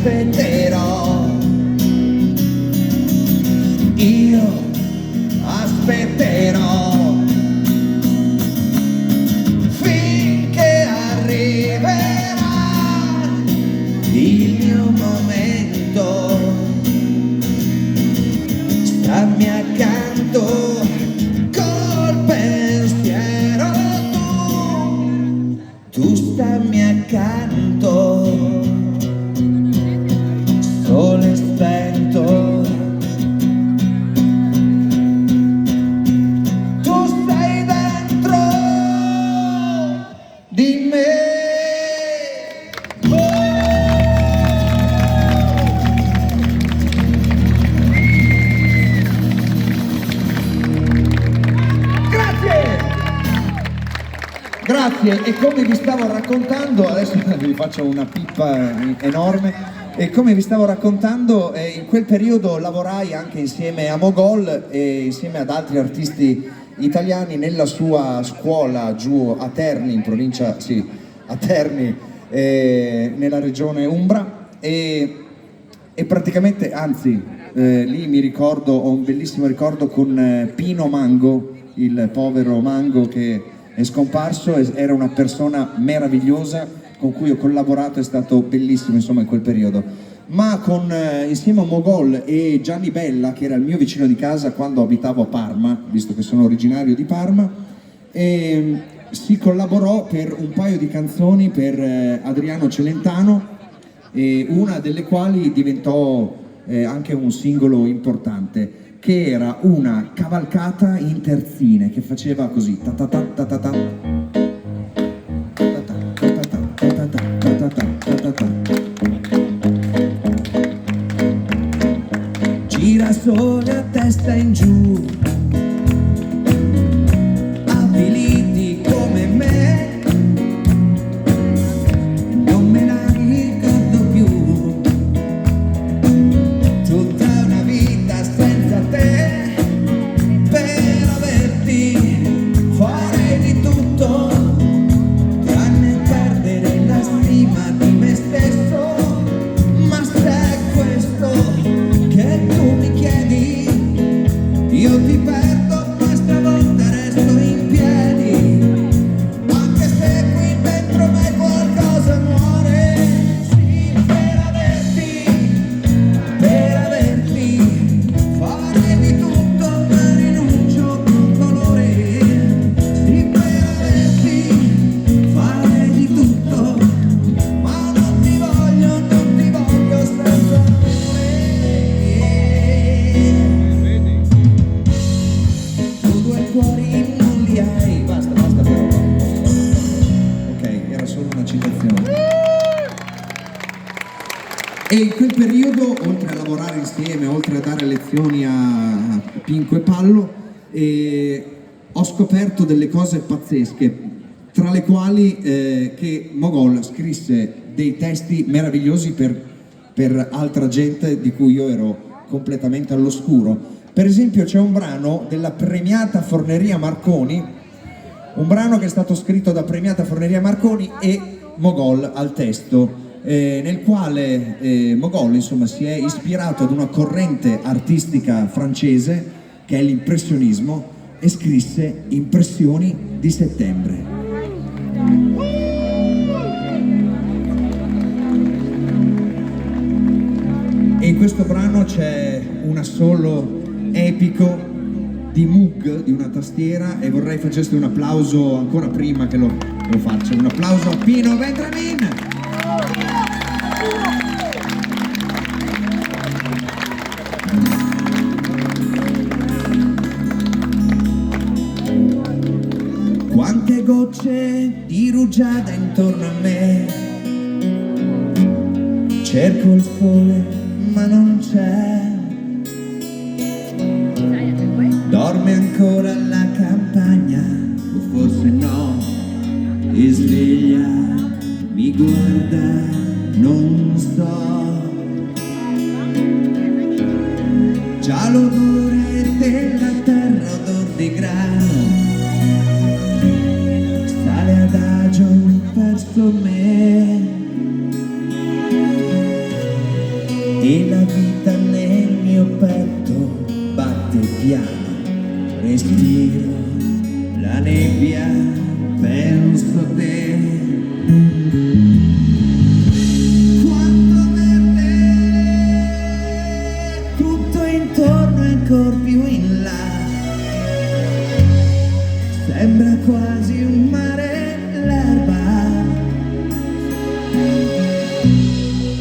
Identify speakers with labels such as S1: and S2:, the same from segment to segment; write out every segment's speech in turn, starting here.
S1: aspetterò, io aspetterò finché arriverà il mio momento. Stammi accanto col pensiero, tu stammi accanto, sole spento, tu stai dentro di me. Grazie, e come vi stavo raccontando, adesso vi faccio una pippa enorme, e come vi stavo raccontando, in quel periodo lavorai anche insieme a Mogol e insieme ad altri artisti italiani nella sua scuola giù a Terni, in provincia, sì, a Terni, nella regione Umbra, e praticamente, anzi, lì mi ricordo, ho un bellissimo ricordo con Pino Mango, il povero Mango che è scomparso, era una persona meravigliosa con cui ho collaborato, è stato bellissimo insomma in quel periodo. Ma insieme a Mogol e Gianni Bella, che era il mio vicino di casa quando abitavo a Parma, visto che sono originario di Parma, si collaborò per un paio di canzoni per Adriano Celentano, una delle quali diventò anche un singolo importante, che era una cavalcata in terzine che faceva così ta ta ta ta ta ta ta ta. Girasole a testa in giù, avviliti come me, non me la ricordo più, tutta una vita senza te, per averti farei di tutto, tranne perdere la stima di me stesso. Ma se è questo che tu mi chiedi, io ti perdo, ma stavolta resto in piedi, anche se qui dentro me qualcosa muore. Sì, per averti farei di tutto, ma rinuncio con dolore. Sì, per averti farei di tutto, ma non ti voglio senza amore. Tu due cuori non li hai. Basta però. Ok, era solo una citazione. E in quel periodo, oltre a lavorare insieme, oltre a dare lezioni a Pinco e Pallo, ho scoperto delle cose pazzesche, tra le quali che Mogol scrisse dei testi meravigliosi per altra gente di cui io ero completamente all'oscuro. Per esempio c'è un brano della Premiata Forneria Marconi, un brano che è stato scritto da Premiata Forneria Marconi e Mogol al testo, nel quale Mogol insomma si è ispirato ad una corrente artistica francese che è l'impressionismo e scrisse Impressioni di settembre. E in questo brano c'è un assolo epico di Moog, di una tastiera, e vorrei faceste un applauso ancora prima che lo faccia. Un applauso a Pino Vendramin! Quante gocce di rugiada intorno a me, cerco il sole ma non c'è, dorme ancora la campagna, o forse no, e sveglia, mi guarda, non so, già l'odore della terra, odor di grano, sale adagio verso me. e la vita nel mio petto batte piano, respiro la nebbia, penso a te. Quanto verde, tutto intorno e ancor più in là, sembra quasi un mare l'erba,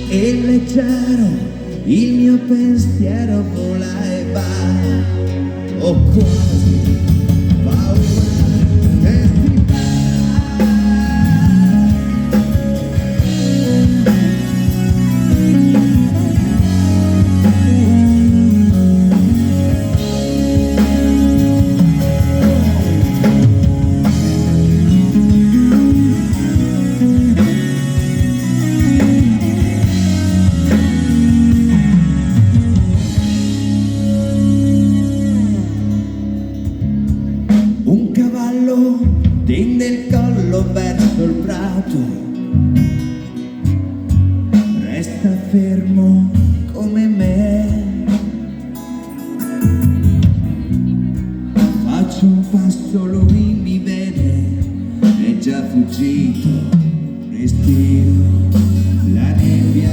S1: e leggero il mio pensiero vola e va, ho quasi paura che ti va. Un cavallo tende il collo verso il prato, resta fermo come me. Faccio un passo, lui mi vede, è già fuggito, respiro la nebbia,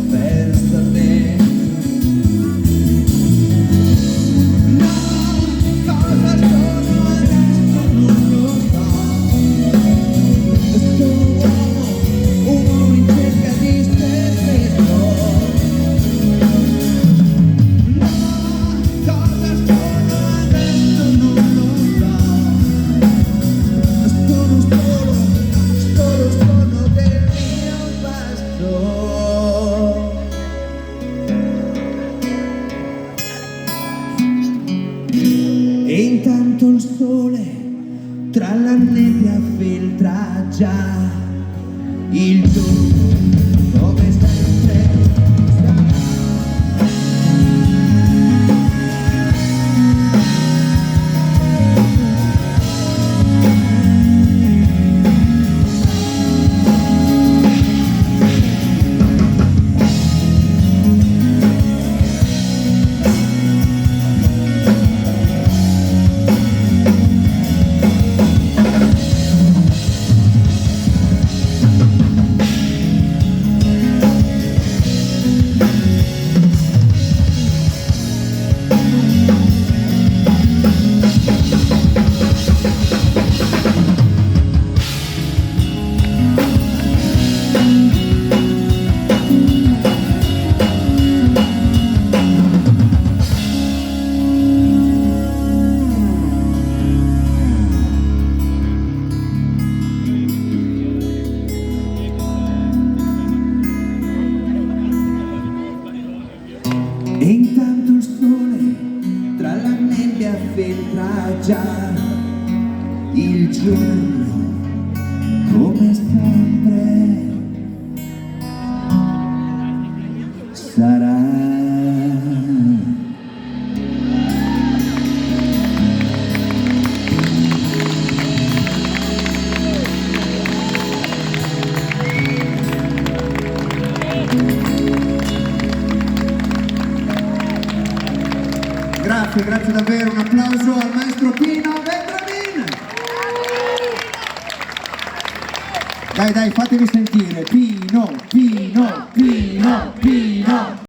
S1: penso a te. E intanto il sole tra la nebbia filtra già il giorno come sempre sarà. E intanto il sole tra la nebbia filtra già il giorno come sempre sarà. Grazie, grazie davvero, un applauso al maestro Pino Vendramin. Dai, dai, fatevi sentire, Pino, Pino, Pino, Pino.